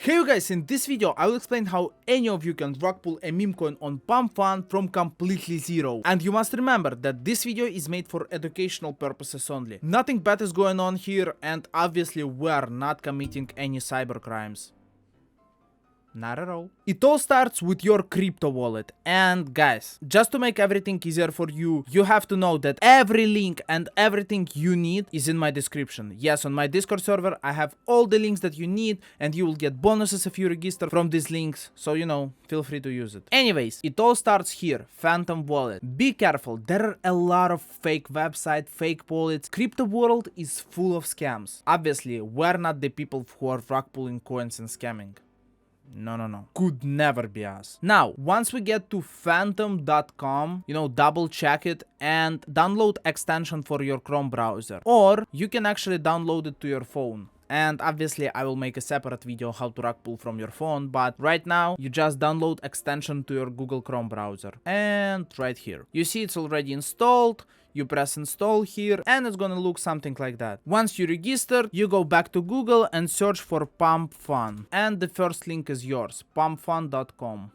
Hey you guys, in this video I will explain how any of you can rug pull a meme coin on Pump Fun from completely zero. And you must remember that this video is made for educational purposes only. Nothing bad is going on here, and obviously we are not committing any cyber crimes. Not at all. It all starts with your crypto wallet. And guys, just to make everything easier for you, you have to know that every link and everything you need is in my description. Yes, on my Discord server, I have all the links that you need, and you will get bonuses if you register from these links. So, you know, feel free to use it. Anyways, it all starts here, Phantom Wallet. Be careful, there are a lot of fake websites, fake wallets. Crypto world is full of scams. Obviously, we're not the people who are rug pulling coins and scamming. No. Could never be us. Now, once we get to phantom.com, double check it and download extension for your Chrome browser. Or you can actually download it to your phone. And obviously I will make a separate video how to rug pull from your phone, but right now you just download extension to your Google Chrome browser. And right here. You see it's already installed. You press install here and it's gonna look something like that. Once you register, you go back to Google and search for Pump Fun. And the first link is yours, pumpfun.com.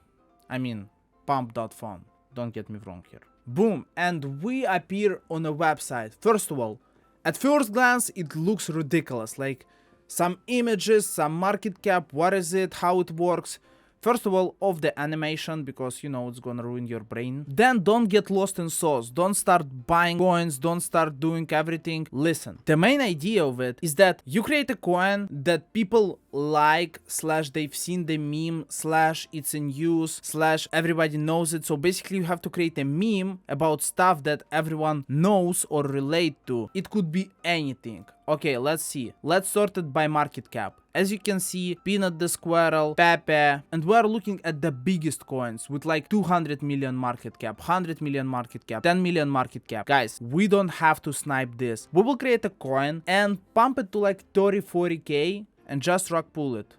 I mean, pump.fun. Don't get me wrong here. Boom, and we appear on a website. First of all, at first glance, it looks ridiculous. Like some images, some market cap, what is it, how it works. First of all, off the animation, because it's gonna ruin your brain. Then don't get lost in sauce. Don't start buying coins, don't start doing everything. Listen, the main idea of it is that you create a coin that people like, slash they've seen the meme, slash it's in use, slash everybody knows it. So basically you have to create a meme about stuff that everyone knows or relate to. It could be anything. Okay, let's see. Let's sort it by market cap. As you can see, Peanut the Squirrel, Pepe, and we're looking at the biggest coins with like 200 million market cap, 100 million market cap, 10 million market cap. Guys, we don't have to snipe this. We will create a coin and pump it to like 30-40k and just rug pull it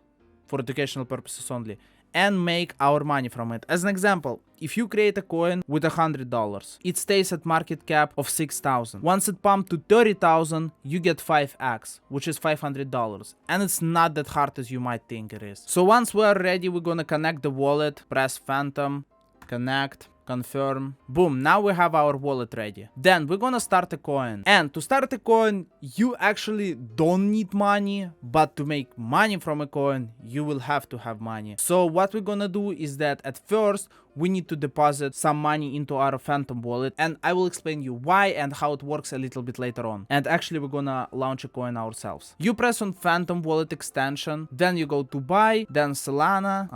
for educational purposes only and make our money from it. As an example, if you create a coin with $100, it stays at market cap of 6,000. Once it pumped to 30,000, you get 5x, which is $500. And it's not that hard as you might think it is. So once we're ready, we're gonna connect the wallet, press Phantom, connect, confirm. Boom, now we have our wallet ready. Then we're gonna start a coin. And to start a coin, you actually don't need money, but to make money from a coin, you will have to have money. So what we're gonna do is that at first, we need to deposit some money into our Phantom wallet, and I will explain you why and how it works a little bit later on. And actually we're gonna launch a coin ourselves. You press on Phantom wallet extension, then you go to buy, then Solana.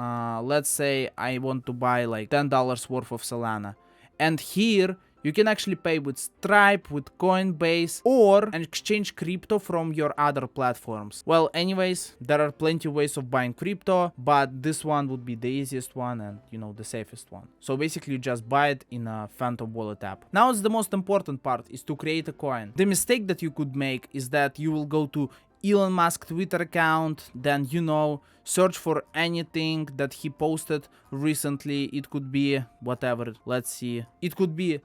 Let's say I want to buy like $10 worth of Solana. And here you can actually pay with Stripe, with Coinbase, or exchange crypto from your other platforms. Well, anyways, there are plenty of ways of buying crypto, but this one would be the easiest one and, the safest one. So basically you just buy it in a Phantom wallet app. Now it's the most important part, is to create a coin. The mistake that you could make is that you will go to Elon Musk Twitter account, then search for anything that he posted recently. It could be whatever, let's see, it could be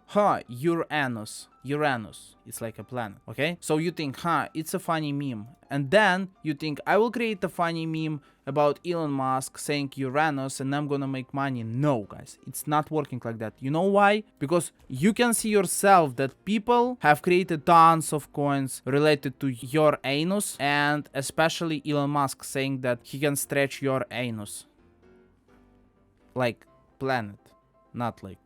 Uranus, it's like a planet. Okay, so you think it's a funny meme, and then you think I will create a funny meme about Elon Musk saying Uranus and I'm gonna make money. No guys, it's not working like that. You know why? Because you can see yourself that people have created tons of coins related to your anus, and especially Elon Musk saying that he can stretch your anus like planet, not like.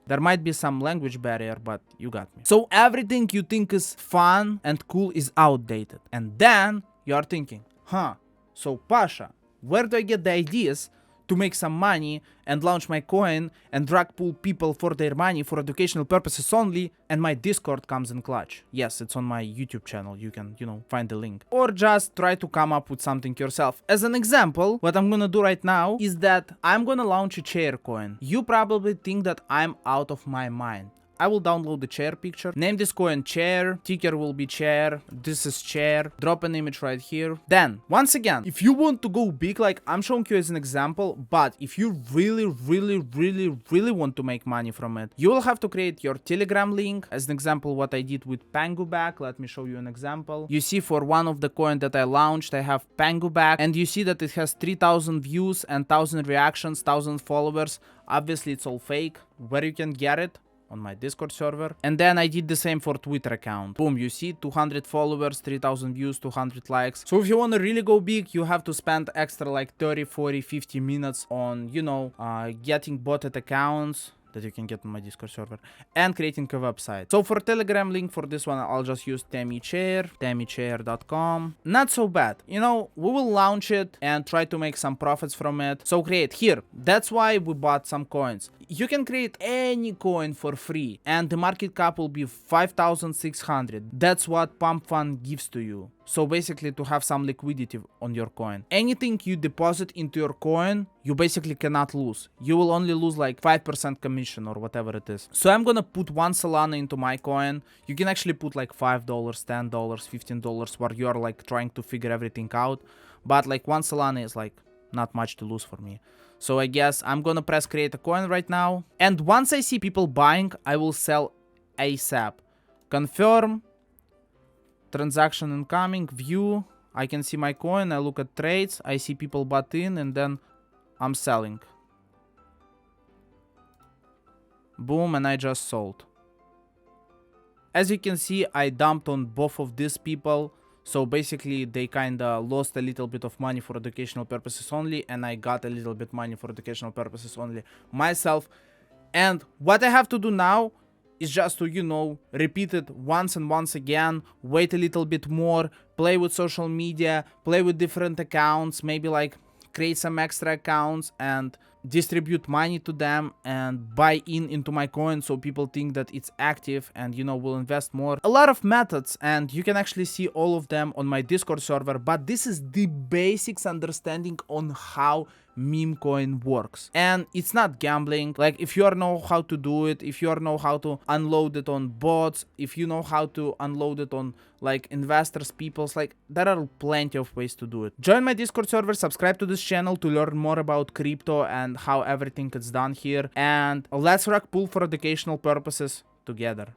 There might be some language barrier, but you got me. So everything you think is fun and cool is outdated. And then you are thinking, so Pasha, where do I get the ideas to make some money and launch my coin and rug pull people for their money for educational purposes only? And my Discord comes in clutch. Yes, it's on my YouTube channel. You can, find the link. Or just try to come up with something yourself. As an example, what I'm gonna do right now is that I'm gonna launch a chair coin. You probably think that I'm out of my mind. I will download the chair picture, name this coin chair, ticker will be chair, this is chair, drop an image right here. Then, once again, if you want to go big, like I'm showing you as an example, but if you really want to make money from it, you will have to create your Telegram link. As an example, what I did with Panguback, let me show you an example. You see for one of the coin that I launched, I have Panguback, and you see that it has 3,000 views and 1,000 reactions, 1,000 followers. Obviously it's all fake. Where you can get it? On my Discord server. And then I did the same for Twitter account. Boom, you see 200 followers, 3,000 views, 200 likes. So if you want to really go big, you have to spend extra like 30, 40, 50 minutes on, you know, getting botted accounts that you can get on my Discord server and creating a website. So for Telegram link for this one, I'll just use temichair.com. Not so bad. You know, we will launch it and try to make some profits from it. So create here. That's why we bought some coins. You can create any coin for free and the market cap will be 5,600. That's what Pump Fund gives to you. So basically to have some liquidity on your coin. Anything you deposit into your coin, you basically cannot lose. You will only lose like 5% commission or whatever it is. So I'm gonna put 1 Solana into my coin. You can actually put like $5, $10, $15 where you're like trying to figure everything out. But like 1 Solana is like not much to lose for me. So I guess I'm gonna press create a coin right now. And once I see people buying, I will sell ASAP. Confirm. Transaction incoming, view, I can see my coin, I look at trades, I see people bought in, and then I'm selling. Boom, and I just sold. As you can see, I dumped on both of these people, so basically they kinda lost a little bit of money for educational purposes only, and I got a little bit money for educational purposes only myself. And what I have to do now is just to, you know, repeat it once and once again, wait a little bit more, play with social media, play with different accounts, maybe like create some extra accounts and distribute money to them and buy into my coin so people think that it's active and, you know, will invest more. A lot of methods, and you can actually see all of them on my Discord server, but this is the basics understanding on how Memecoin works. And it's not gambling. Like if you know how to do it, if you know how to unload it on bots, if you know how to unload it on like investors, peoples, like there are plenty of ways to do it. Join my Discord server, subscribe to this channel to learn more about crypto and how everything is done here, and let's rock pool for educational purposes together.